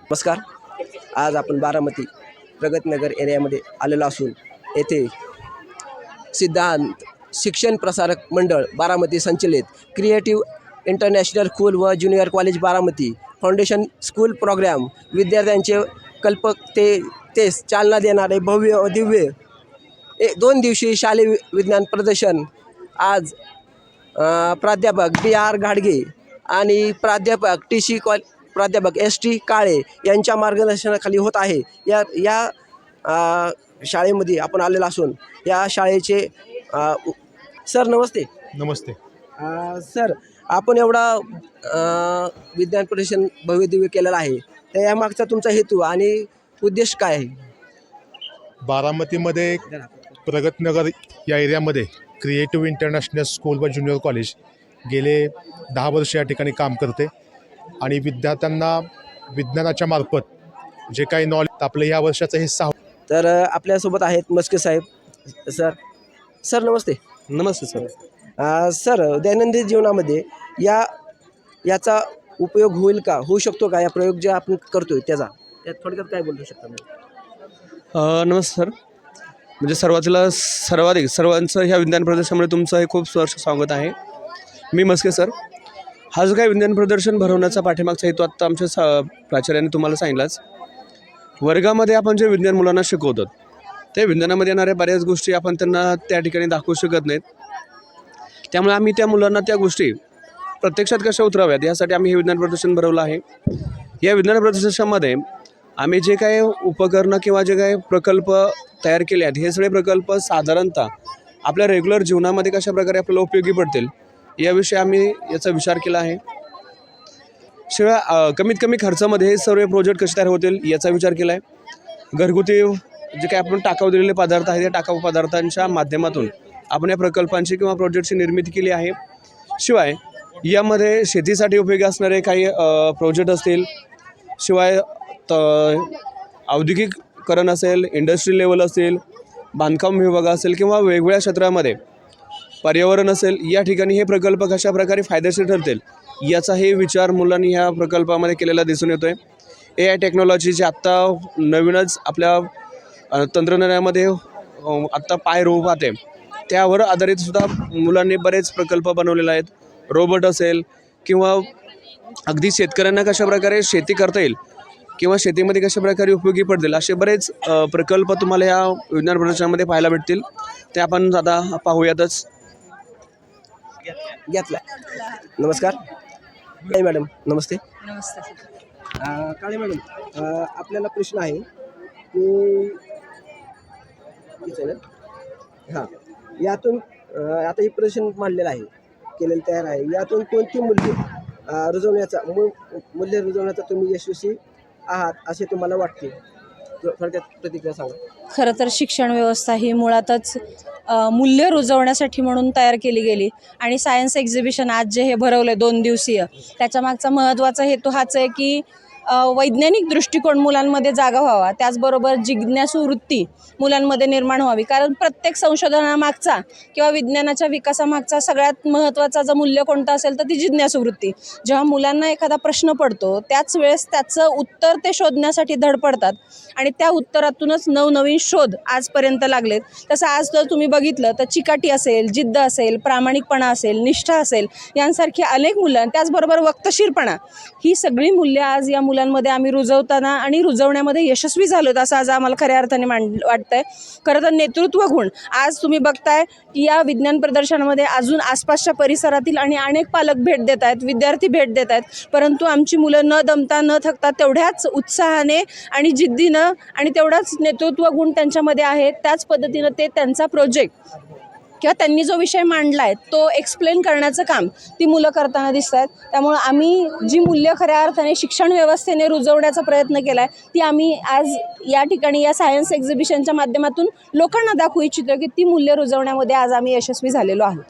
नमस्कार. आज आपण बारामती प्रगतनगर एरियामध्ये आलेलो असून येथे सिद्धांत शिक्षण प्रसारक मंडळ बारामती संचलित क्रिएटिव्ह इंटरनॅशनल स्कूल व junior college Baramati foundation school programme विद्यार्थ्यांचे कल्पकतेस चालना देणारे भव्य व दिव्य 2 दिवसीय शालेय विज्ञान प्रदर्शन आज प्राध्यापक DR घाडगे आणि प्राध्यापक प्राध्यापक ST काळे यांच्या मार्गदर्शनाखाली होत आहे. या शाळेमध्ये आपण आलेलो असून या शाळेचे सर नमस्ते. नमस्ते. सर, आपण एवढा विज्ञान प्रदर्शन भव्य दिव्य केलेला आहे, तर यामागचा तुमचा हेतू आणि उद्देश काय आहे? बारामतीमध्ये प्रगतनगर या एरियामध्ये क्रिएटिव्ह इंटरनॅशनल स्कूल व ज्युनियर कॉलेज गेले 10 वर्ष या ठिकाणी काम करते आणि विद्यार्थ्यांना विज्ञानाच्या मार्फत जे काही नॉलेज आपलं या वर्षाचं हे 6. तर आपल्यासोबत आहेत मस्के साहेब. सर नमस्ते. नमस्ते सर. सर, दैनंदिन जीवनामध्ये याचा उपयोग होईल का, होऊ शकतो का? या प्रयोग जे आपण करतोय त्याचा थोडक्यात काय बोलू शकता? नमस्कार सर. म्हणजे सर्वांचं ह्या विज्ञान प्रदर्शनामुळे तुमचं हे खूप सहर्ष स्वागत आहे. मी मस्के सर. हा जो काही विज्ञान प्रदर्शन भरवण्याचा पाठीमागचा हेतू आत्ता आमच्या प्राचार्याने तुम्हाला सांगितलाच. वर्गामध्ये आपण जे विज्ञान मुलांना शिकवतो ते विज्ञानामध्ये येणाऱ्या बऱ्याच गोष्टी आपण त्यांना त्या ठिकाणी दाखवू शकत नाहीत. त्यामुळे आम्ही त्या मुलांना त्या गोष्टी प्रत्यक्षात कशा उतराव्यात यासाठी आम्ही हे विज्ञान प्रदर्शन भरवलं आहे. या विज्ञान प्रदर्शनामध्ये आम्ही जे काही उपकरणं किंवा जे काही प्रकल्प तयार केले आहेत हे सगळे प्रकल्प साधारणतः आपल्या रेग्युलर जीवनामध्ये कशा प्रकारे आपल्याला उपयोगी पडतील याविषयी आम्ही याचा विचार केला आहे. शिवाय कमीत कमी खर्चामध्ये हे सर्व प्रोजेक्ट कसे तयार होतील याचा विचार केला आहे. घरगुती जे काही आपण टाकाऊ दिलेले पदार्थ आहेत त्या टाकाऊ पदार्थांच्या माध्यमातून आपण या प्रकल्पांची किंवा प्रोजेक्टची निर्मिती केली आहे. शिवाय यामध्ये शेतीसाठी उपयोगी असणारे काही प्रोजेक्ट असतील, शिवाय औद्योगिकरण असेल, इंडस्ट्री लेवल असेल, बांधकाम विभाग असेल किंवा वेगवेगळ्या क्षेत्रामध्ये पर्यावरण असेल, या ठिकाणी हे प्रकल्प कशा प्रकारे फायदेशीर ठरतील याचा हे विचार मुलांनी ह्या प्रकल्पामध्ये केलेला दिसून येतो आहे. AI टेक्नॉलॉजीचे आत्ता नवीनच आपल्या तंत्रज्ञानामध्ये आत्ता पाय रोवत आहे, त्यावर आधारितसुद्धा मुलांनी बरेच प्रकल्प बनवलेले आहेत. रोबोट असेल किंवा अगदी शेतकऱ्यांना कशा प्रकारे शेती करता येईल किंवा शेतीमध्ये कशा प्रकारे उपयोगी पडतील असे बरेच प्रकल्प तुम्हाला या विज्ञान प्रदर्शनामध्ये पाहायला भेटतील. ते आपण आता पाहूयातच. घेतला. नमस्कार. काळे मॅडम नमस्ते. नमस्ते. काळे मॅडम, आपल्याला प्रश्न आहे की हां, यातून आता हे प्रदर्शन मांडलेलं आहे, केलेलं तयार आहे. यातून कोणती मूल्य रुजवण्याचा तुम्ही यशस्वी आहात असे तुम्हाला वाटते? थोडक्यात प्रतिक्रिया सांगा. खरं तर शिक्षण व्यवस्था ही मुळातच मूल्य रुजवण्यासाठी म्हणून तयार केली गेली आणि सायन्स एक्झिबिशन आज जे हे भरवलं आहे 2 दिवसीय, त्याच्यामागचा महत्त्वाचा हेतू हाच आहे की वैज्ञानिक दृष्टिकोन मुलांमध्ये जागा व्हावा, त्याचबरोबर जिज्ञासू वृत्ती मुलांमध्ये निर्माण व्हावी. कारण प्रत्येक संशोधनामागचा किंवा विज्ञानाच्या विकासामागचा सगळ्यात महत्त्वाचा जर मूल्य कोणतं असेल तर ती जिज्ञासू वृत्ती. जेव्हा मुलांना एखादा प्रश्न पडतो त्याच वेळेस त्याचं उत्तर ते शोधण्यासाठी धडपडतात आणि त्या उत्तरातूनच नवनवीन शोध आजपर्यंत लागलेत. तसं आज जर तुम्ही बघितलं तर चिकाटी असेल, जिद्द असेल, प्रामाणिकपणा असेल, निष्ठा असेल, यांसारखी अनेक मूल्य, त्याचबरोबर वक्तशीरपणा, ही सगळी मूल्य आज या मुलांमध्ये आम्ही रुजवताना आणि रुजवण्यामध्ये यशस्वी झालो असं आज आम्हाला खऱ्या अर्थाने वाटतंय. खरं तर नेतृत्व गुण आज तुम्ही बघताय की या विज्ञान प्रदर्शनामध्ये अजून आसपासच्या परिसरातील आणि अनेक पालक भेट देत आहेत, विद्यार्थी भेट देत आहेत, परंतु आमची मुलं न दमता न थकता तेवढ्याच उत्साहाने आणि जिद्दीनं आणि तेवढाच नेतृत्व गुण त्यांच्यामध्ये आहे. त्याच पद्धतीनं ते त्यांचा प्रोजेक्ट किंवा त्यांनी जो विषय मांडला आहे तो एक्सप्लेन करण्याचं काम ती मुलं करताना दिसत आहेत. त्यामुळं आम्ही जी मूल्य खऱ्या अर्थाने शिक्षण व्यवस्थेने रुजवण्याचा प्रयत्न केला आहे ती आम्ही आज या ठिकाणी या सायन्स एक्झिबिशनच्या माध्यमातून लोकांना दाखवू इच्छितो की ती मूल्य रुजवण्यामध्ये आज आम्ही यशस्वी झालेलो आहोत.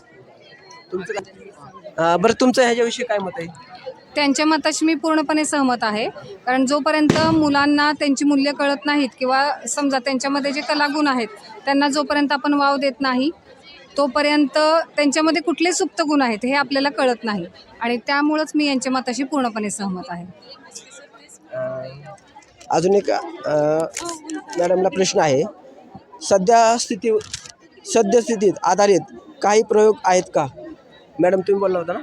बरं, तुमचं ह्याच्याविषयी काय मत आहे? त्यांच्या मताशी मी पूर्णपणे सहमत आहे. कारण जोपर्यंत मुलांना त्यांची मूल्य कळत नाहीत किंवा समजा त्यांच्यामध्ये जे कलागुण आहेत त्यांना जोपर्यंत आपण वाव देत नाही तोपर्यंत त्यांच्यामध्ये कुठले सुप्त गुण आहेत हे आपल्याला कळत नाही आणि त्यामुळंच मी यांच्या मताशी पूर्णपणे सहमत आहे. अजून एक मॅडमला प्रश्न आहे. सद्यस्थितीत आधारित काही प्रयोग आहेत का? मॅडम तुम्ही बोलला होता ना.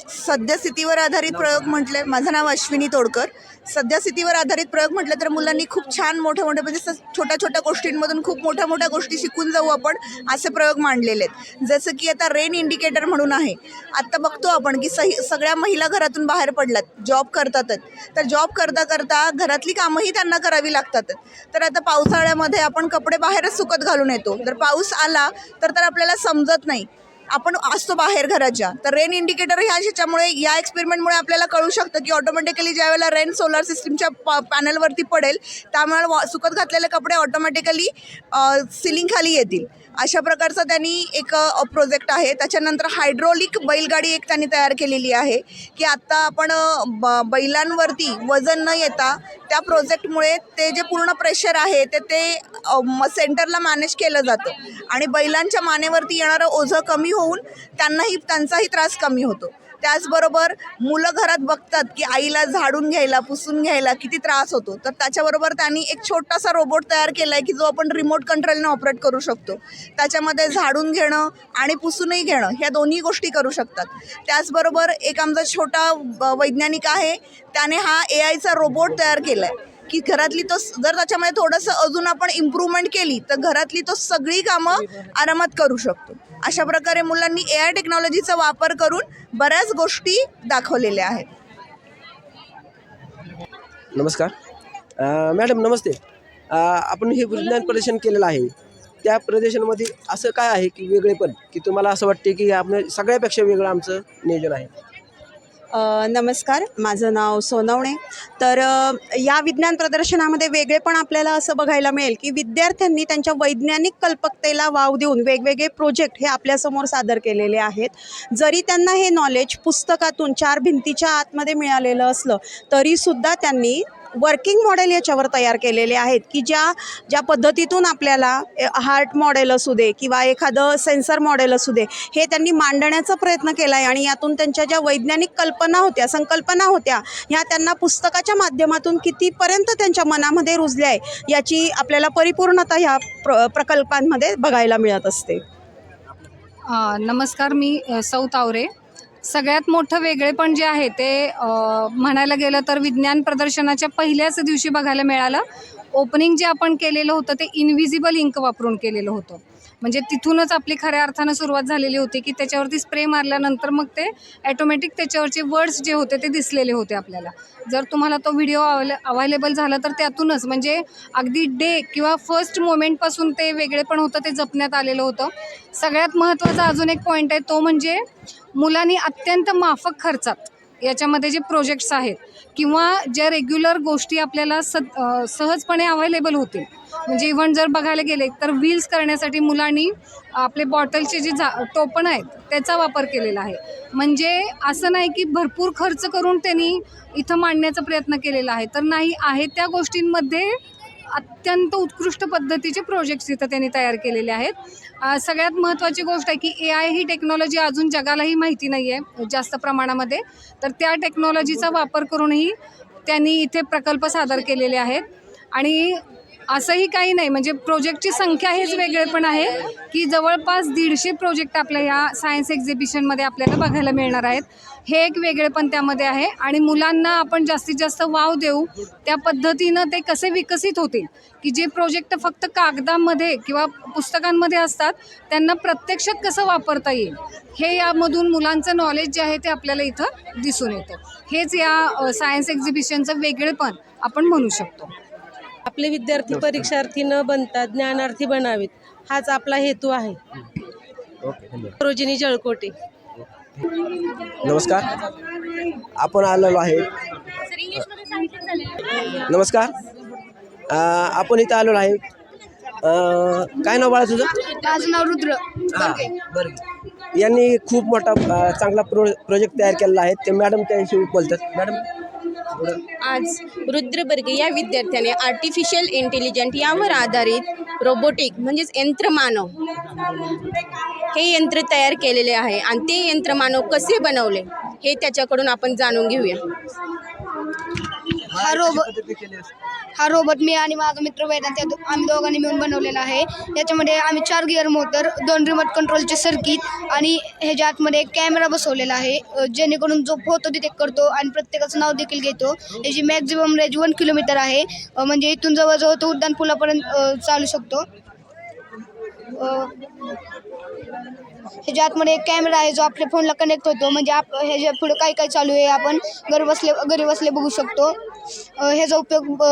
सद्यस्थितीवर आधारित प्रयोग म्हटले, माझं नाव अश्विनी तोडकर. सद्यस्थितीवर आधारित प्रयोग म्हटलं तर मुलांनी खूप छान मोठे म्हणजे छोट्या छोट्या गोष्टींमधून खूप मोठ्या गोष्टी शिकून जाऊ आपण, असे प्रयोग मांडलेले आहेत. जसं की आता रेन इंडिकेटर म्हणून आहे. आत्ता बघतो आपण की सगळ्या महिला घरातून बाहेर पडल्यात, जॉब करतातच. तर जॉब करता करता घरातली कामंही त्यांना करावी लागतातच. तर आता पावसाळ्यामध्ये आपण कपडे बाहेरच सुकत घालून येतो, जर पाऊस आला तर आपल्याला समजत नाही, आपण असतो बाहेर घराच्या. तर रेन इंडिकेटर ह्याच्यामुळे, या एक्सपेरिमेंटमुळे आपल्याला कळू शकतं की ऑटोमॅटिकली ज्यावेळेला रेन सोलर सिस्टीमच्या पॅनलवरती पडेल त्यामुळे सुकत घातलेले कपडे ऑटोमॅटिकली सिलिंग खाली येतील. अशा प्रकारचा त्यांनी एक प्रोजेक्ट आहे. त्याच्यानंतर हायड्रोलिक बैलगाडी एक त्यांनी तयार केलेली आहे की आत्ता आपण बैलांवरती वजन न येता त्या प्रोजेक्टमुळे ते जे पूर्ण प्रेशर आहे ते सेंटरला मॅनेज केलं जातं आणि बैलांच्या मानेवरती येणारं ओझं कमी होऊन त्यांचाही त्रास कमी होतो. त्याचबरोबर मुलं घरात बघतात की आईला झाडून घ्यायला, पुसून घ्यायला किती त्रास होतो. तर त्याच्याबरोबर त्यांनी एक छोटासा रोबोट तयार केला आहे की जो आपण रिमोट कंट्रोलने ऑपरेट करू शकतो. त्याच्यामध्ये झाडून घेणं आणि पुसूनही घेणं ह्या दोन्ही गोष्टी करू शकतात. त्याचबरोबर एक आमचा छोटा वैज्ञानिक आहे, त्याने हा AI चा रोबोट तयार केला आहे की घरातली जर त्याच्यामध्ये थोडंसं अजून आपण इम्प्रूव्हमेंट केली तर घरातली सगळी कामं आरामात करू शकतो. अशा प्रकारे मुलांनी AI टेक्नॉलॉजीचा वापर करून बऱ्याच गोष्टी दाखवलेल्या आहेत. नमस्कार. मॅडम नमस्ते. आपण हे विज्ञान प्रदर्शन केलेलं आहे, त्या प्रदर्शनामध्ये असं काय आहे की वेगळेपण, की तुम्हाला असं वाटते की आपण सगळ्यापेक्षा वेगळं आमचं नियोजन आहे? नमस्कार, माझं नाव सोनवणे. तर या विज्ञान प्रदर्शनामध्ये वेगळेपण आपल्याला असं बघायला मिळेल की विद्यार्थ्यांनी त्यांच्या वैज्ञानिक कल्पकतेला वाव देऊन वेगवेगळे प्रोजेक्ट हे आपल्यासमोर सादर केलेले आहेत. जरी त्यांना हे नॉलेज पुस्तकातून 4 भिंतीच्या आतमध्ये मिळालेलं असलं तरीसुद्धा त्यांनी वर्किंग मॉडेल याच्यावर तयार केलेले आहेत की ज्या पद्धतीतून आपल्याला हार्ट मॉडेल असू दे किंवा एखादं सेन्सर मॉडेल असू दे, हे त्यांनी मांडण्याचा प्रयत्न केला आहे आणि यातून त्यांच्या ज्या वैज्ञानिक संकल्पना होत्या ह्या त्यांना पुस्तकाच्या माध्यमातून कितीपर्यंत त्यांच्या मनामध्ये रुजल्या आहे याची आपल्याला परिपूर्णता ह्या प्रकल्पांमध्ये बघायला मिळत असते. नमस्कार, मी सौ तावरे. सगळ्यात मोठं वेगळेपण जे आहे ते म्हणायला गेलं तर विज्ञान प्रदर्शनाच्या पहिल्याच दिवशी बघायला मिळालं. ओपनिंग जे आपण केलेलं होतं ते इनव्हिजिबल इंक वापरून केलेलं होतं. म्हणजे तिथूनच आपली खऱ्या अर्थानं सुरुवात झालेली होती की त्याच्यावरती स्प्रे मारल्यानंतर मग ते ॲटोमॅटिक त्याच्यावरचे वर्ड्स जे होते ते दिसलेले होते आपल्याला. जर तुम्हाला तो व्हिडिओ अवेलेबल झाला तर त्यातूनच म्हणजे अगदी डे किंवा फर्स्ट मोमेंटपासून ते वेगळेपण होतं ते जपण्यात आलेलं होतं. सगळ्यात महत्त्वाचा अजून एक पॉईंट आहे तो म्हणजे मुलांनी अत्यंत माफक खर्चात याच्यामध्ये जे प्रोजेक्ट्स आहेत किंवा ज्या रेग्युलर गोष्टी आपल्याला सहजपणे अवेलेबल होतील, म्हणजे इव्हन जर बघायला गेले तर व्हील्स करण्यासाठी मुलांनी आपले बॉटलचे जे टोपण आहेत त्याचा वापर केलेला आहे. म्हणजे असं नाही की भरपूर खर्च करून त्यांनी इथं मांडण्याचा प्रयत्न केलेला आहे, तर नाही आहे त्या गोष्टींमध्ये अत्यंत उत्कृष्ट पद्धतीचे प्रोजेक्ट्स इथं त्यांनी तयार केलेले आहेत. सगळ्यात महत्त्वाची गोष्ट आहे की AI ही टेक्नॉलॉजी अजून जगालाही माहिती नाही आहे जास्त प्रमाणामध्ये, तर त्या टेक्नॉलॉजीचा वापर करूनही त्यांनी इथे प्रकल्प सादर केलेले आहेत. आणि असंही काही नाही, म्हणजे प्रोजेक्टची संख्या हेच वेगळेपण आहे की जवळपास 150 प्रोजेक्ट आपल्या ह्या सायन्स एक्झिबिशनमध्ये आपल्याला बघायला मिळणार आहेत. हे एक वेगळेपण त्यामध्ये आहे आणि मुलांना आपण जास्तीत जास्त वाव देऊ त्या पद्धतीनं ते कसे विकसित होतील की जे प्रोजेक्ट फक्त कागदामध्ये किंवा पुस्तकांमध्ये असतात त्यांना प्रत्यक्षात कसं वापरता येईल, हे यामधून मुलांचं नॉलेज जे आहे ते आपल्याला इथं दिसून येतं. हेच या सायन्स एक्झिबिशनचं वेगळेपण आपण म्हणू शकतो. आपले विद्यार्थी परीक्षार्थी न बनता ज्ञानार्थी बनावेत हाच आपला हेतू आहे. रोजिनी जळकोटे. नमस्कार. आपण आलेलो आहे. नमस्कार. आपण इथं आलेलो आहे. काय नाव बाळा तुझं? माझं नाव रुद्र. बरं. यांनी खूप मोठा चांगला प्रोजेक्ट तयार केलेला आहे. ते मॅडम त्याविषयी बोलतात. मॅडम आज रुद्रबर्गे या विद्यार्थ्याने आर्टिफिशियल इंटेलिजंट यावर आधारित रोबोटिक म्हणजेच यंत्रमानव हे यंत्र तयार केलेले आहे आणि ते यंत्रमानव कसे बनवले हे त्याच्याकडून आपण जाणून घेऊया. हा रोबोट मी आणि माझा मित्र वेदांत आम्ही दोघांनी मिळून बनवलेला आहे. याच्यामध्ये आम्ही 4 गिअर मोटर, 2 रिमोट कंट्रोलचे सर्किट आणि ह्याच्या आतमध्ये एक कॅमेरा बसवलेला आहे, जेणेकरून जो फोटो डिटेक्ट करतो आणि प्रत्येकाचं नाव देखील घेतो. याची मॅक्झिमम रेंज 1 किलोमीटर आहे, म्हणजे इथून जवळजवळ तो उड्डाण पुलापर्यंत चालू शकतो. ह्याच्या आतमध्ये एक कॅमेरा आहे जो आपल्या फोनला कनेक्ट होतो, म्हणजे ह्याच्या पुढे काय काय चालू आहे आपण घरी बसले बघू शकतो. ह्याचा उपयोग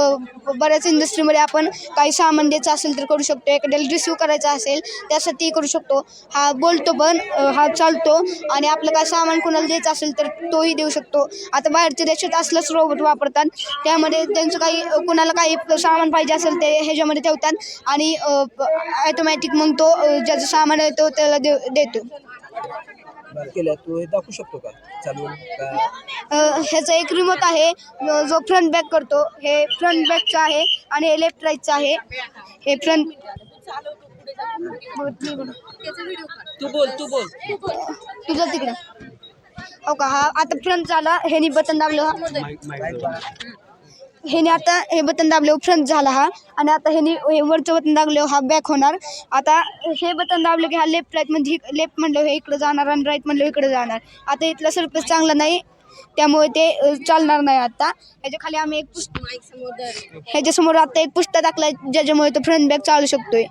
बऱ्याच इंडस्ट्रीमध्ये आपण काही सामान द्यायचं असेल तर करू शकतो, एखाद्याला रिसिव्ह करायचा असेल त्यासाठी करू शकतो. हा बोलतो पण, हा चालतो आणि आपलं काय सामान कोणाला द्यायचं असेल तर तोही देऊ शकतो. आता बाहेरच्या देशात असलंच रोबोट वापरतात, त्यामध्ये त्यांचं काही कोणाला काही सामान पाहिजे असेल ते ह्याच्यामध्ये ठेवतात आणि ॲटोमॅटिक मग तो ज्याचं सामान आहे तो त्याला देतो. केलं तू हे दाखवू शकतो का चालवून का? ह्याचा एक रिमोट आहे जो फ्रंट बॅक करतो. हे फ्रंट बॅकचं आहे आणि हे लेफ्ट राईटचं आहे. हे फ्रंट तू बोल तुझं तिकडं हो का. हा आता फ्रंट झाला, ह्यानी बटन दाबलं, ह्याने आता हे बटन दाबलं फ्रंट झाला हा, आणि आता ह्याने हे वरचं बटन दाबलं हा बॅक होणार. आता हे बटन दाबलं की हा लेफ्ट लेफ्ट म्हणलं हे इकडं जाणार आणि राईट म्हणलं इकडे जाणार. आता इथला सरफेस चांगला नाही त्यामुळे ते चालणार नाही. आता ह्याच्या खाली आम्ही ह्याच्यासमोर आता एक पुष्टा टाकला ज्याच्यामुळे तो फ्रंट बॅक चालू शकतोय.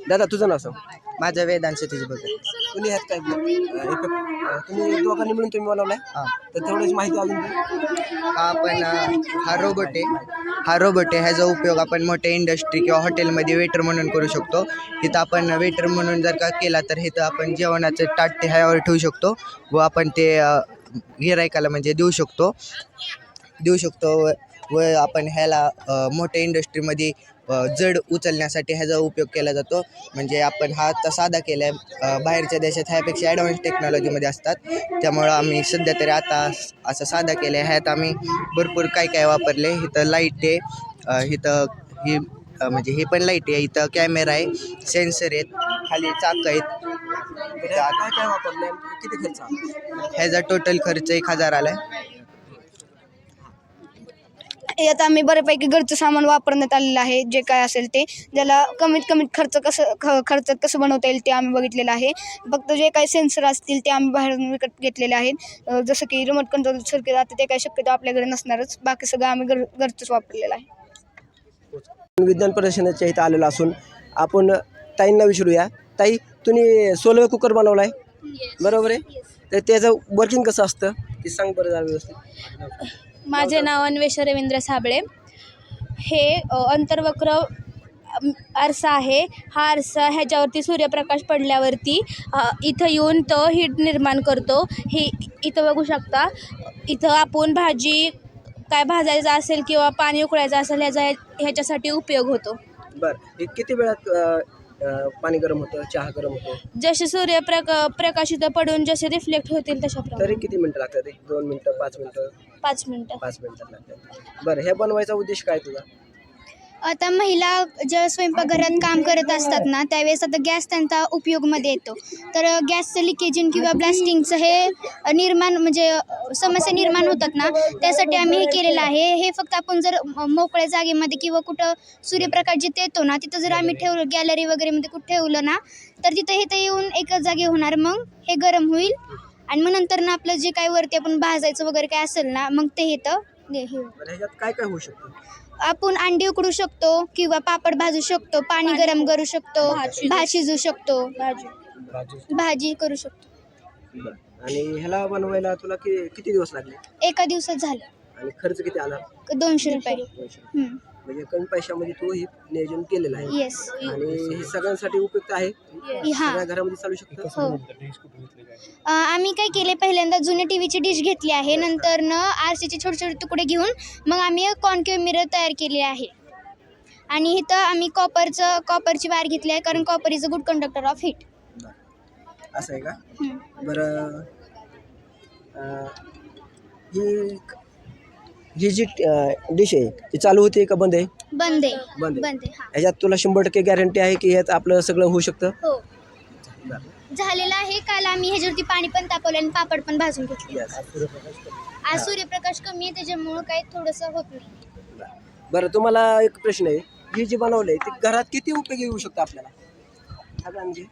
दादा तुझं नाव सांग. माझं वेदांत सतीश भगत. तुम्ही ह्यात काय तुम्ही दोघांनी मिळून तुम्ही बनवलाय तर थोडीशी माहिती अजून हा रोबोट आहे ह्याचा उपयोग आपण मोठ्या इंडस्ट्री किंवा हॉटेलमध्ये वेटर म्हणून करू शकतो. तिथं आपण वेटर म्हणून जर का केला तर इथं आपण जेवणाचं ताट ते ह्यावर ठेवू शकतो व आपण ते गिऱ्हाईकाला म्हणजे देऊ शकतो व आपण ह्याला मोठ्या इंडस्ट्रीमध्ये जड उचलण्यासाठी ह्याचा उपयोग केला जातो. म्हणजे आपण हा आता साधा केला आहे, बाहेरच्या देशात ह्यापेक्षा ॲडव्हान्स टेक्नॉलॉजीमध्ये असतात, त्यामुळं आम्ही सध्या तरी आता असं साधा केलं आहे. ह्यात आम्ही भरपूर काय वापरले. इथं लाईट आहे, इथं ही म्हणजे हे पण लाईट आहे, इथं कॅमेरा आहे, सेन्सर आहेत, खाली चाकं आहेत. काय वापरलं, किती खर्च? ह्याचा टोटल खर्च 1000 आला आहे. यात आम्ही बऱ्यापैकी घरचं सामान वापरण्यात आलेलं आहे, जे काय असेल ते, ज्याला कमीत खर्चात कसं बनवता येईल ते आम्ही बघितलेलं आहे. फक्त जे काही सेन्सर असतील ते आम्ही बाहेरून विकत घेतलेले आहेत, जसं की रिमोट कंट्रोल सर्किट. आता ते काही शक्यतो आपल्याकडे नसणारच, बाकी सगळं आम्ही घरचंच वापरलेलं आहे. विज्ञान प्रदर्शनाच्या इथं आलेलं असून आपण ताईंना विचारूया. ताई, तुम्ही सोलर कुकर बनवलाय बरोबर आहे, तर त्याचं वर्किंग कसं असतं ते सांग बरं जरा व्यवस्थित. माझे नाव अन्वेषा रवींद्र साबळे. हे अंतर्वक्र आरसा आहे. हा आरसा ह्याच्यावरती सूर्यप्रकाश पडल्यावरती इथं येऊन तो हीट निर्माण करतो. हे इथं बघू शकता. इथं आपण भाजी काय भाजायचं असेल किंवा पाणी उकळायचं असेल ह्याच्यासाठी उपयोग होतो. बरं, किती वेळात पाणी गरम होतं, चहा गरम होतो? जसे प्रकाश इथं पडून जसे रिफ्लेक्ट होतील तशाप्रमाणे. तरी किती मिनटं लागतात? 2 मिनटं, 5 मिनटं? 5 मिनटं. 5 मिनटात लागतात. बरं, हे बनवायचा उद्देश काय तुझा? आता महिला जेव्हा स्वयंपाकघरात काम करत असतात ना, त्यावेळेस आता गॅस त्यांचा उपयोगमध्ये येतो. तर गॅसचं लिकेजिंग किंवा ब्लास्टिंगचं हे समस्या निर्माण होतात ना, त्यासाठी आम्ही हे केलेलं आहे. हे फक्त आपण जर मोकळ्या जागेमध्ये किंवा कुठं सूर्यप्रकाश जिथे येतो ना तिथं जर आम्ही ठेवलं, गॅलरी वगैरेमध्ये कुठं ठेवलं ना, तर तिथं हे येऊन एकाच जागी होणार. मग हे गरम होईल आणि मग नंतर ना आपलं जे काही वरती आपण भाजायचं वगैरे काय असेल ना, मग ते ह्याच्यात काय काय होऊ शकतं? आपण अंडी उकडू शकतो किंवा पापड भाजू शकतो, पाणी गरम करू शकतो, भात शिजू शकतो, भाजी करू शकतो. आणि ह्याला बनवायला तुला किती दिवस लागले? एका दिवसात झालं. आणि खर्च किती आला? 200 रुपये. म्हणजे कमी पैशामध्ये तू हे नियोजन केलेलं आहे. येस. आणि हे सगळ्यांसाठी उपयुक्त आहे, सगळ्या घरामध्ये चालू शकतं. हो. आम्ही काय केले, पहिल्यांदा जुने टीव्हीची डिश घेतली आहे, नंतर आरसीचे छोटे छोटे तुकडे घेऊन मग आम्ही कॉन्केव्ह मिरर तयार केले आहे. आणि इथं आम्ही कॉपरची वायर घेतली आहे, कारण copper is a good conductor of heat. असं आहे का? बरं, ही ही जी डिश आहे ती चालू होते का बंद आहे? बंद आहे. बंद आहे. बंद आहे. ह्याच्यात तुला 100% गॅरंटी आहे की ह्यात आपलं सगळं होऊ शकतं? हो झालेलं आहे. काल आम्ही ह्याच्यावरती पाणी पण तापवलं आणि पापड पण भाजून घेतले. आज सूर्यप्रकाश कमी आहे त्याच्यामुळं काही थोडंसं होत नाही. बरं तुम्हाला एक प्रश्न आहे, ही जी बनवलं आहे ते घरात किती उपयोगी येऊ शकतं आपल्याला? सांगा म्हणजे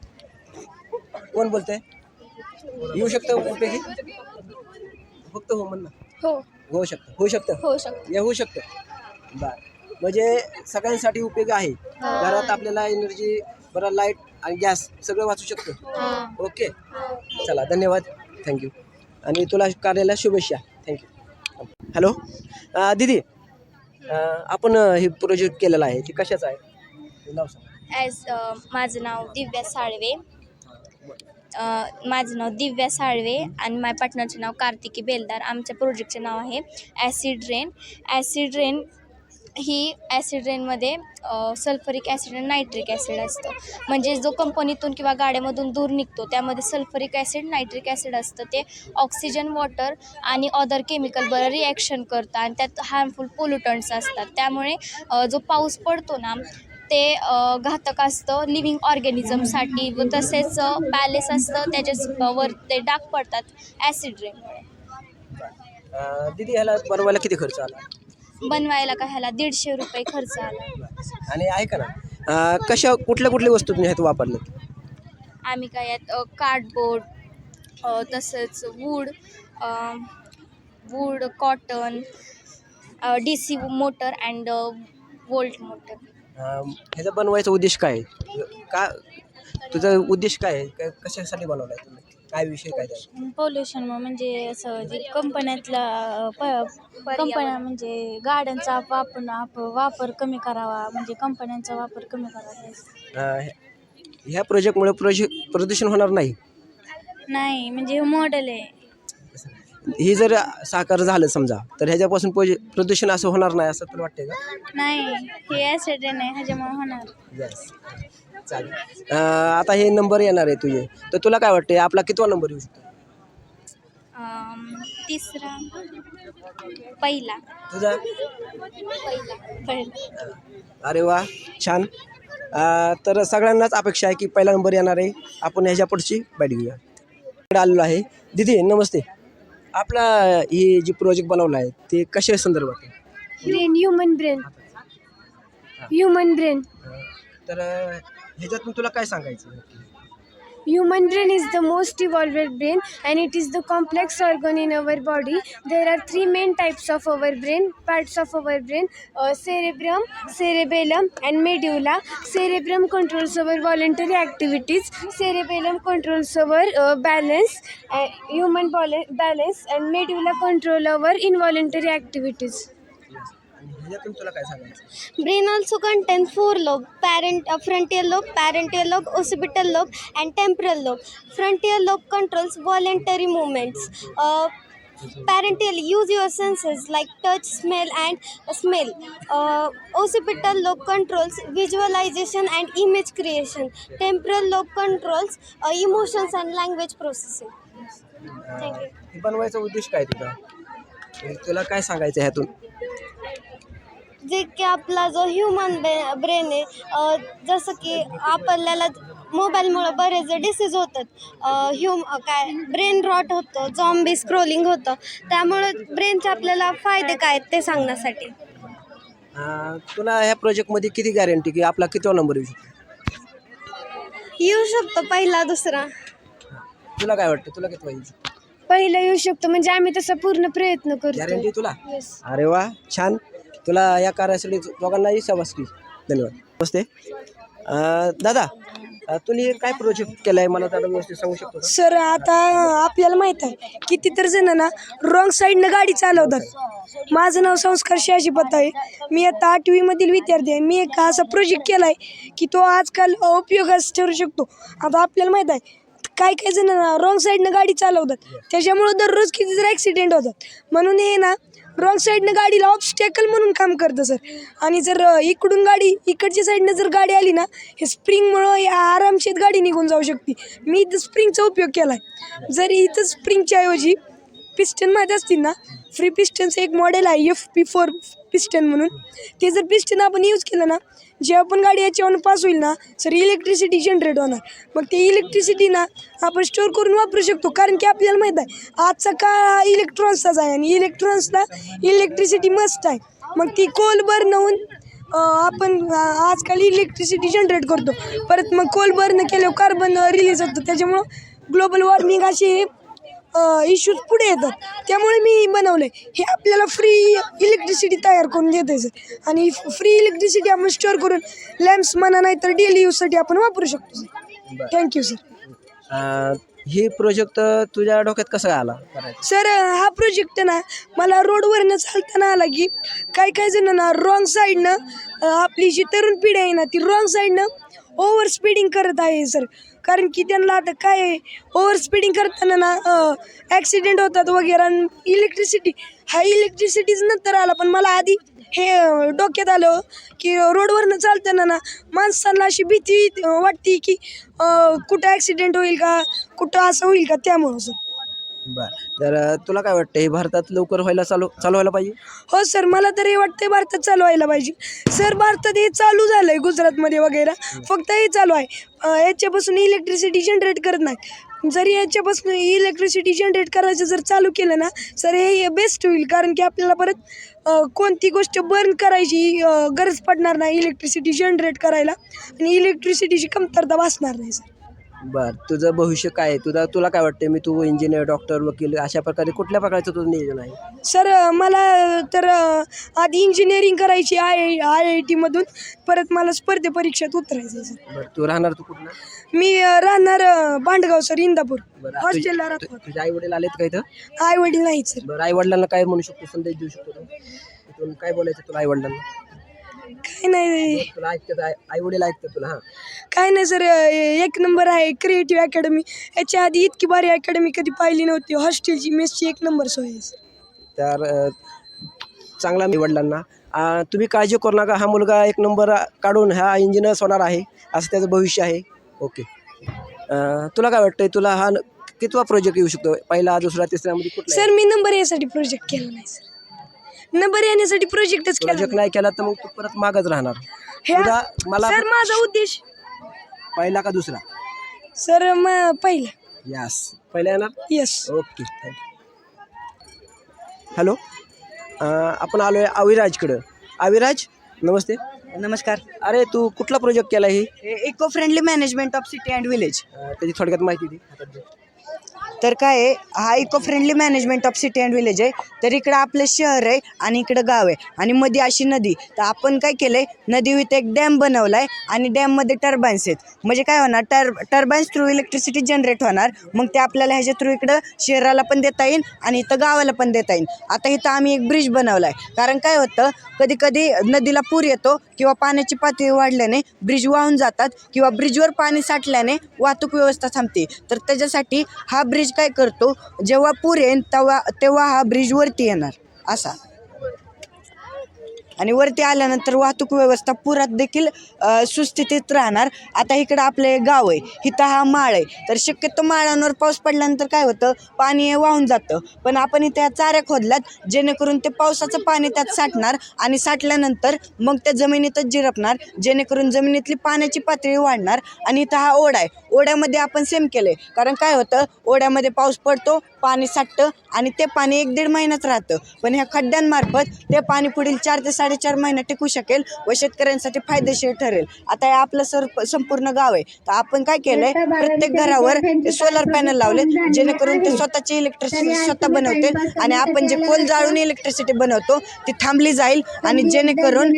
कोण बोलतंय? येऊ शकतं उपयोगी? फक्त हो म्हण ना. हो होऊ शकतं. होऊ शकतं. होऊ शकतो. हे होऊ शकतं. बरं म्हणजे सगळ्यांसाठी उपयोगी आहे. घरात आपल्याला एनर्जी, बरं लाईट आणि गॅस सगळं वाचू शकतं. ओके चला धन्यवाद, थँक्यू. आणि तुला कार्याला शुभेच्छा. थँक्यू. हॅलो दीदी, आपण हे प्रोजेक्ट केलेला आहे ते कशाचं आहे? नाव सांग. माझं नाव दिव्या साळवे. माझं नाव दिव्या साळवे आणि माझ्या पार्टनरचं नाव कार्तिकी बेलदार. आमच्या प्रोजेक्टचे नाव आहे ॲसिड रेन. ॲसिड रेन ही ॲसिड रेनमध्ये सल्फरिक ॲसिड आणि नायट्रिक ॲसिड असतं. म्हणजे जो कंपनीतून किंवा गाड्यामधून धूर निघतो त्यामध्ये सल्फरिक ॲसिड नायट्रिक ॲसिड असतं. ते ऑक्सिजन, वॉटर आणि अदर केमिकल बरं रिॲक्शन करतं आणि त्यात हार्मफुल पोल्युटंट्स असतात. त्यामुळे जो पाऊस पडतो ना ते घातक असतं लिव्हिंग ऑर्गॅनिझमसाठी. व तसेच पॅलेस असतं त्याच्यावर ते डाग पडतात ॲसिड रेनमुळे. दीदी ह्याला बनवायला किती खर्च आला? बनवायला का ह्याला 150 रुपये खर्च आला. आणि ऐका ना, कुठल्या वस्तू तुम्ही ह्यात वापरल्यात? आम्ही काय यात कार्डबोर्ड, तसंच wood, cotton, DC motor and volt motor. ह्याचा बनवायचा उद्देश काय आहे? का तुझा उद्देश काय आहे? कशासाठी बनवला आहे तुम्ही? काय विषय काय त्याचा? पोल्युशन म्हणजे असं जे कंपन्यातला कंपन्या म्हणजे गाड्यांचा वापर कमी करावा, म्हणजे कंपन्यांचा वापर कमी करावा. ह्या प्रोजेक्टमुळे प्रदूषण होणार नाही? नाही म्हणजे हे मॉडेल आहे. ही जर साकार झालं समजा तर ह्याच्यापासून प्रदूषण असं होणार नाही असं तुला वाटतंय का? नाही हे ॲसिड नाही ह्याच्यामुळे होणार. यस चालेल. आता हे नंबर येणार आहे तुझे, तर तुला काय वाटतंय आपला कितवा नंबर येऊ शकतो? तिसरा. पहिला. तुझा? पहिला. अरे वा छान. तर सगळ्यांनाच अपेक्षा आहे की पहिला नंबर येणार आहे. आपण ह्याच्या पुढची बाईट घेऊया. इकडे आलेलो आहे. दीदी नमस्ते. आपला हे जे प्रोजेक्ट बनवला आहे ते कशा संदर्भात आहे? Human brain. तर ह्याच्यातून तुला काय सांगायचं? Human brain is the most evolved brain and it is the complex organ in our body. There are three main types of our brain, parts of our brain, cerebrum, cerebellum and medulla. Cerebrum controls our voluntary activities. Cerebellum controls our balance, human balance and medulla control our involuntary activities. ह्याच्यातून तुला काय सांगायचं? Brain also contains 4 lobes: frontal lobe, parental lobe, occipital lobe, and temporal lobe. Frontal lobe controls voluntary movements. Parental use your senses like touch, smell, and smell. Occipital lobe controls visualization and image creation. Temporal lobe controls emotions and language processing. Thank you. हे बनवायचा उद्देश काय तुझा? तुला काय सांगायचं ह्यातून? जे की आपला जो ह्युमन ब्रेन आहे, जसं की आपल्याला मोबाईलमुळं बरेच डिसीज होतात. ब्रेन रॉट होतं, झॉम्बी स्क्रोलिंग होतं. त्यामुळं ब्रेनचे आपल्याला फायदे काय आहेत ते सांगण्यासाठी. तुला ह्या प्रोजेक्टमध्ये किती गॅरंटी की आपला किती नंबर येऊ शकतो? येऊ शकतो पहिला, दुसरा. तुला काय वाटतं? तुला किती येऊ शकतो? पहिला येऊ शकतो, म्हणजे आम्ही तसा पूर्ण प्रयत्न करतो. गॅरंटी तुला? Yes. अरे वा छान. तुला या कार्यासाठी दोघांनाही शाबासकी. धन्यवाद. नमस्ते दादा, तुम्ही काय प्रोजेक्ट केला आहे मला त्याला व्यवस्थित सांगू शकतो का? सर आता आपल्याला माहीत आहे कितीतर जण ना रॉंग साईडनं गाडी चालवतात. माझं नाव संस्कार शहाजी पत्ता आहे. मी आता 8वी विद्यार्थी आहे. मी एक असा प्रोजेक्ट केला आहे की तो आजकाल उपयोगास ठरू शकतो. आता आपल्याला माहीत आहे काही जण रॉंग साईडनं गाडी चालवतात, त्याच्यामुळं दररोज किती जर ॲक्सिडेंट होतात. म्हणून हे ना रॉंग साईडनं गाडीला ऑब्स्टॅकल म्हणून काम करतं सर. आणि जर इकडच्या साईडनं जर गाडी आली ना, हे स्प्रिंगमुळं आरामशीर गाडी निघून जाऊ शकते. मी इथं स्प्रिंगचा उपयोग केला आहे. जर इथं स्प्रिंगच्या ऐवजी पिस्टन माहीत असतील ना, फ्री पिस्टनचं एक मॉडेल आहे FP4 पिस्टन म्हणून. ते जर पिस्टन आपण यूज केलं ना, जे आपण गाडी याच्यावर पास होईल ना सर, इलेक्ट्रिसिटी जनरेट होणार. मग ते इलेक्ट्रिसिटी ना आपण स्टोअर करून वापरू शकतो. कारण की आपल्याला माहीत आहे आजचा काळ हा इलेक्ट्रॉन्सचाच आहे आणि इलेक्ट्रॉन्सला इलेक्ट्रिसिटी मस्ट आहे. मग ती कोल बर्न होऊन आपण आजकाल इलेक्ट्रिसिटी जनरेट करतो. परत मग कोल बर्न केल्यावर कार्बन रिलीज होतं. त्याच्यामुळं ग्लोबल वॉर्मिंग असे इश्यूज पुढे येतात. त्यामुळे मी बनवलं आहे. हे आपल्याला फ्री इलेक्ट्रिसिटी तयार करून देत आहे सर. आणि फ्री इलेक्ट्रिसिटी आपण स्टोअर करून लॅम्प्स म्हणा नाही तर डेली यूजसाठी आपण वापरू शकतो सर. Thank you sir. हे प्रोजेक्ट तुझ्या डोक्यात कसा आला? सर हा प्रोजेक्ट ना मला रोडवरनं चालताना आला की काही जणांना रॉंग साईडनं आपली जी तरुण पिढी आहे ना ती रॉंग साईडनं ओव्हर स्पीडिंग करत आहे सर. कारण की त्यांना आता काय आहे, ओव्हर स्पीडिंग करताना ना ॲक्सिडेंट होतात वगैरे. आणि इलेक्ट्रिसिटीच नंतर आला, पण मला आधी हे डोक्यात आलं की रोडवरनं चालताना ना माणसांना अशी भीती वाटते की कुठं ॲक्सिडेंट होईल का, कुठं असं होईल का, त्यामुळं सर. बरं, तर तुला काय वाटतं हे भारतात लवकर चालू व्हायला पाहिजे? हो सर, मला तर हे वाटतं भारतात चालू व्हायला पाहिजे सर. भारतात हे चालू झालं आहे गुजरातमध्ये वगैरे, फक्त हे चालू आहे. याच्यापासून इलेक्ट्रिसिटी जनरेट करत नाही. जर याच्यापासून इलेक्ट्रिसिटी जनरेट करायचं जर चालू केलं ना सर, हे बेस्ट होईल. कारण की आपल्याला परत कोणती गोष्ट बर्न करायची गरज पडणार नाही इलेक्ट्रिसिटी जनरेट करायला, आणि इलेक्ट्रिसिटीची कमतरता भासणार नाही सर. बरं, तुझं भविष्य काय आहे? तुला काय वाटते? तू इंजिनियर, डॉक्टर, वकील अशा प्रकारे कुठल्या प्रकारचं तुझं नियोजन आहे? सर मला तर आधी इंजिनिअरिंग करायची IIT मधून. परत मला स्पर्धे परीक्षेत उतरायचं आहे सर. बरं, तू राहणार कुठला? मी राहणार भांडगाव सर, इंदापूर. बरं, हॉस्टेलला राहतो. तुझे आई वडील आलेत का इथं? आई वडील नाहीत सर. बरं, आई वडिलांना काय म्हणू शकतो, संदेश देऊ शकतो तू? इथून काय बोलायचं तुला आई वडिलांना? काय नाही, तुला ऐकतात, आई वडील ऐकतात तुला? हां, काय नाही सर, एक नंबर आहे क्रिएटिव्ह अकॅडमी. याच्या आधी इतकी भारी अकॅडमी कधी पाहिली नव्हती. हॉस्टेलची मेसची एक नंबर सोय आहे सर. तर चांगला मी वडिलांना तुम्ही काळजी करू नका, हा मुलगा एक नंबर काढून हा इंजिनियर्स होणार आहे, असं त्याचं भविष्य आहे. ओके, तुला काय वाटतंय? तुला हा कितवा प्रोजेक्ट येऊ शकतो? पहिला, दुसरा, तिसऱ्यामध्ये कुठला? सर मी नंबर यासाठी प्रोजेक्ट केला नाही सर. नंबर येण्यासाठी प्रोजेक्टच केला. प्रोजेक्ट नाही केला तर मग तू परत मागच राहणार. मला सर माझा उद्देश पहिला का दुसरा? सर पहिला. यस, पहिला येणार. येस. Okay, thank you. हॅलो, आपण आलो आहे अविराजकडं. अविराज, नमस्ते. नमस्कार. अरे, तू कुठला प्रोजेक्ट केला? हे eco friendly management of city and village. त्याची थोडक्यात माहिती दे. तर काय आहे, हा eco friendly management of city and village आहे. तर इकडं आपलं शहर आहे आणि इकडं गाव आहे आणि मध्ये अशी नदी. तर आपण काय केलं आहे, नदीवर एक डॅम बनवला आहे आणि डॅममध्ये टर्बाईन्स आहेत. म्हणजे काय होणार, टर्बाईन्स थ्रू इलेक्ट्रिसिटी जनरेट होणार. मग ते आपल्याला ह्याच्या थ्रू इकडं शहराला पण देता येईल आणि इथं गावाला पण देता येईल. आता इथं आम्ही एक ब्रिज बनवला आहे. कारण काय होतं, कधी कधी नदीला पूर येतो किंवा पाण्याची पातळी वाढल्याने ब्रिज वाहून जातात किंवा ब्रिजवर पाणी साठल्याने वाहतूक व्यवस्था थांबते. तर त्याच्यासाठी हा ब्रिज काय करतो, जेव्हा पूर येईल तेव्हा हा ब्रिज वरती येणार असा. आणि वरती आल्यानंतर वाहतूक व्यवस्था पुरात देखील सुस्थितीत राहणार. आता इकडं आपले गाव आहे, इथं हा माळ आहे. तर शक्यतो माळांवर पाऊस पडल्यानंतर काय होतं, पाणी वाहून जातं. पण आपण इथे या चाऱ्या खोदल्यात जेणेकरून ते पावसाचं पाणी त्यात साठणार आणि साठल्यानंतर मग त्या जमिनीतच जिरपणार, जेणेकरून जमिनीतली पाण्याची पातळी वाढणार. आणि इथं हा ओढा आहे. ओढ्यामध्ये आपण सेम केलं आहे. कारण काय होतं, ओढ्यामध्ये पाऊस पडतो, पाणी साठतं आणि ते पाणी 1-1.5 महिन्यात राहतं. पण ह्या खड्ड्यांमार्फत ते पाणी पुढील 4 ते 4.5 महिने टिकू शकेल व शेतकऱ्यांसाठी फायदेशीर ठरेल. आता हे आपलं संपूर्ण गाव आहे. तर आपण काय केलंय, प्रत्येक घरावर सोलर पॅनल लावले जेणेकरून ते स्वतःची इलेक्ट्रिसिटी स्वतः बनवतील आणि आपण जे कोल जाळून इलेक्ट्रिसिटी बनवतो ती थांबली जाईल आणि जेणेकरून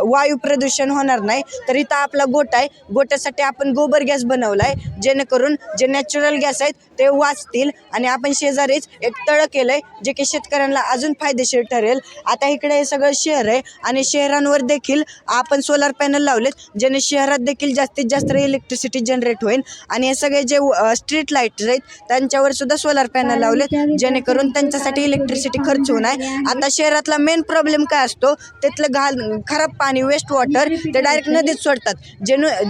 वायू प्रदूषण होणार नाही. तर इथं आपला गोठा आहे. गोट्यासाठी आपण गोबर गॅस बनवला आहे, जेणेकरून जे नॅचरल गॅस आहेत ते वाचतील. आणि आपण शेजारीच एक तळं केलंय जे की शेतकऱ्यांना अजून फायदेशीर ठरेल. आता इकडे हे सगळं शहर आहे आणि शहरांवर देखील आपण सोलार पॅनल लावलेत, ज्याने शहरात देखील जास्तीत जास्त इलेक्ट्रिसिटी जनरेट होईल. आणि हे सगळे जे स्ट्रीट लाईट्स आहेत त्यांच्यावर सुद्धा सोलार पॅनल लावलेत, जेणेकरून त्यांच्यासाठी इलेक्ट्रिसिटी खर्च होणार. आता शहरातला मेन प्रॉब्लेम काय असतो, तिथलं खराब पाणी, वेस्ट वॉटर ते डायरेक्ट नदीत सोडतात,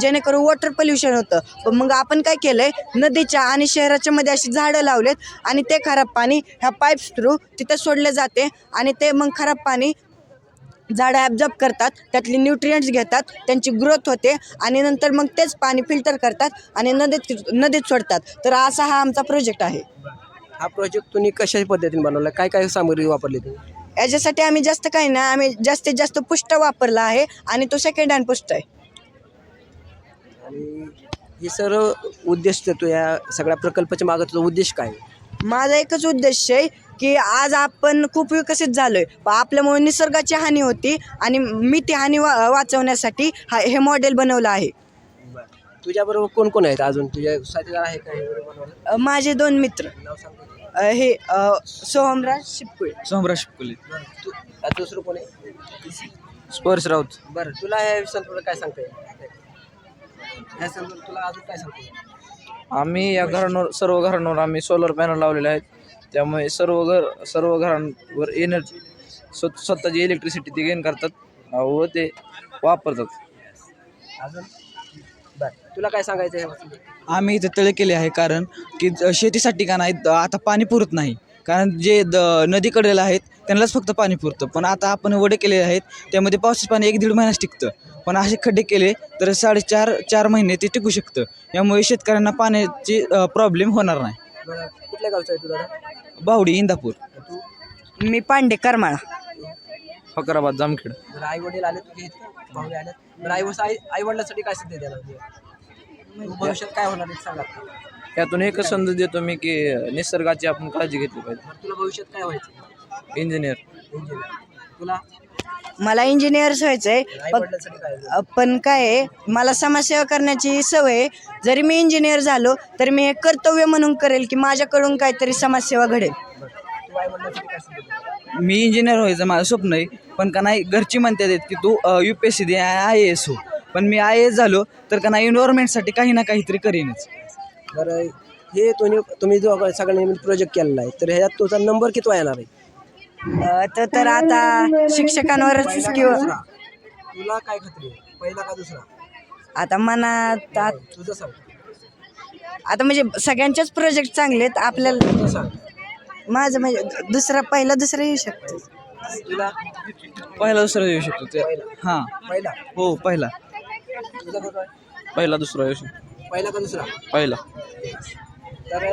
जेणेकरून वॉटर पोल्युशन होतं. पण मग आपण काय केलं आहे, नदीच्या आणि शहराच्या मध्ये अशी झाडं लावलेत आणि ते खराब पाणी ह्या पाईप्स थ्रू तिथं सोडले जाते आणि ते मग खराब पाणी झाडं ॲब्झॉर्ब करतात, त्यातली न्यूट्रियंट्स घेतात, त्यांची ग्रोथ होते आणि नंतर मग तेच पाणी फिल्टर करतात आणि नदीत सोडतात. तर असा हा आमचा प्रोजेक्ट आहे. हा प्रोजेक्ट तुम्ही कशा पद्धतीने बनवला, काय काय सामग्री वापरली तुम्ही? याच्यासाठी आम्ही जास्त काही नाही, आम्ही जास्तीत जास्त पुष्ट वापरला आहे आणि तो सेकंड हँड पुष्ट आहे. आणि हे सर्व उद्देश देतो या सगळ्या प्रकल्पाच्या मागचा उद्देश काय आहे? माझा एकच उद्देश आहे की आज आपण खूप विकसित झालो आहे, पण आपल्यामुळे निसर्गाची हानी होती आणि मी ती हानी वाचवण्यासाठी हे मॉडेल बनवलं आहे. तुझ्याबरोबर कोण कोण आहेत अजून तुझ्या साथीदार आहे काय? माझे 2 मित्र नाव सांगतो. हे सोहमराज शिपकुळे. सोमराज शिपकुले. दुसरं कोण आहे? स्पर्श राऊत. बरं, तुला ह्या संदर्भात काय सांगता येईल? ह्या संदर्भात तुला अजून काय सांगता येईल? आम्ही या घरांवर सर्व घरांवर आम्ही सोलर पॅनल लावलेले आहेत, त्यामुळे सर्व घरांवर एनर्जी स्वतःची इलेक्ट्रिसिटी ते गेन करतात व ते वापरतात. अजून बरं, तुला काय सांगायचं आहे? आम्ही इथे तळे केले आहे कारण की शेतीसाठी का नाही आता पाणी पुरत नाही, कारण जे नदीकडेला आहेत त्यांनाच फक्त पाणी पुरतं, पण आता आपण वडे केले आहेत त्यामध्ये पावसाचं पाणी 1-1.5 महिन्याच टिकतं, पण असे खड्डे केले तर 4.5 महिने ते टिकू शकतं. यामुळे शेतकऱ्यांना पाण्याची प्रॉब्लेम होणार नाही. बरं, कुठल्या गावचं आहे तुला? बावडी, इंदापूर. मी पांडे करमाळा. फकराबाद, जामखेड. बरं, आई वडील आले तुझे इथं, पाहुणे आले. बरं, आई वडिलांसाठी काय सिद्ध द्यायला तू भविष्यात काय होणार आहे सांगा. यातून एकच संदेश देतो मी की निसर्गाची आपण काळजी घेतली पाहिजे. तुला भविष्यात काय व्हायचं? इंजिनियर. तुला मला इंजिनियर्स व्हायचं आहे, आई वडिलांसाठी काय? पण काय आहे, मला समाजसेवा करण्याची सवय आहे. जरी मी इंजिनियर झालो तर मी हे कर्तव्य म्हणून करेल की माझ्याकडून काहीतरी समाजसेवा घडेल. तू आई वडिलांसाठी काय सिद्ध द्यायला? मी इंजिनियर व्हायचं माझं स्वप्न आहे, पण का नाही घरची म्हणतात की तू UPSC दे, IAS हो, पण मी IAS झालो तर का नाही एन्व्हायरमेंटसाठी काही ना काहीतरी करेनच. बरं, हे तुम्ही जो सगळ्यांनी प्रोजेक्ट केलेला आहे तर ह्याच्यात तुझा नंबर किती येणार आहे? तर आता शिक्षकांवरच किंवा तुला काय खात्री आहे, पहिला का दुसरा? आता मनात तुझं सांग. आता म्हणजे सगळ्यांचेच प्रोजेक्ट चांगले आहेत आपल्याला. तुझं सांग. माझं म्हणजे पहिला दुसरा येऊ शकतो. तुला पहिला दुसरा येऊ शकतो ते. हां, पहिला? हो पहिला. तुझा बरोबर आहे? पहिला दुसरा येऊ शकतो. पहिला का दुसरा? पहिला. तर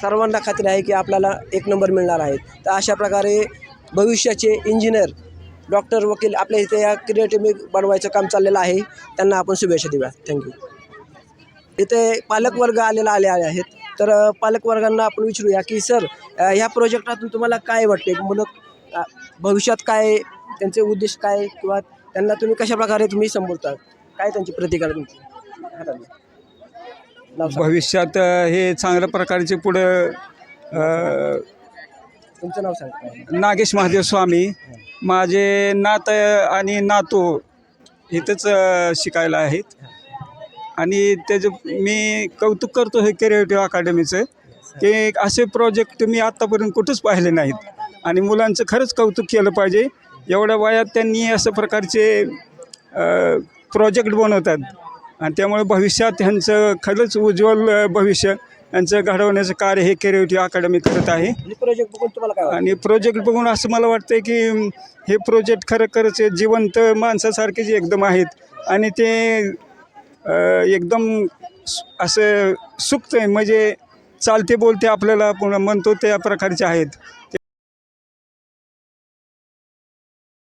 सर्वांना खात्री आहे की आपल्याला 1 नंबर मिळणार आहे. तर अशा प्रकारे भविष्याचे इंजिनियर, डॉक्टर, वकील आपल्या इथे या क्रिएटिव्ह बनवायचं काम चाललेलं आहे. त्यांना आपण शुभेच्छा देऊया. थँक्यू. इथे पालकवर्ग आले आहेत. तर पालकवर्गांना आपण विचारूया की सर, ह्या प्रोजेक्टातून तुम्हाला काय वाटते? मुलं भविष्यात काय, त्यांचे उद्देश काय, किंवा त्यांना तुम्ही कशाप्रकारे तुम्ही संबोधता, काय त्यांची प्रतिक्रिया तुमची? भविष्यात हे चांगल्या प्रकारचे पुढं तुमचं नाव सांगा. नागेश महादेव स्वामी. माझे नात आणि नातू इथंच शिकायला आहेत आणि त्याचं मी कौतुक करतो हे क्रिएटिव्ह अकॅडमीचं, की असे प्रोजेक्ट मी आत्तापर्यंत कुठंच पाहिले नाहीत आणि मुलांचं खरंच कौतुक केलं पाहिजे. एवढ्या वयात त्यांनी असं प्रकारचे प्रोजेक्ट बनवतात आणि त्यामुळे भविष्यात ह्यांचं खरंच उज्ज्वल भविष्य यांचं घडवण्याचं कार्य हे क्रिएटिव्ह अकॅडमी करत आहे. प्रोजेक्ट बघून तुम्हाला काय? आणि प्रोजेक्ट बघून असं मला वाटतं की हे प्रोजेक्ट खरंच जिवंत माणसासारखेच एकदम आहेत आणि ते एकदम असं सुकतं, म्हणजे चालते बोलते आपल्याला म्हणतो त्या प्रकारचे आहेत.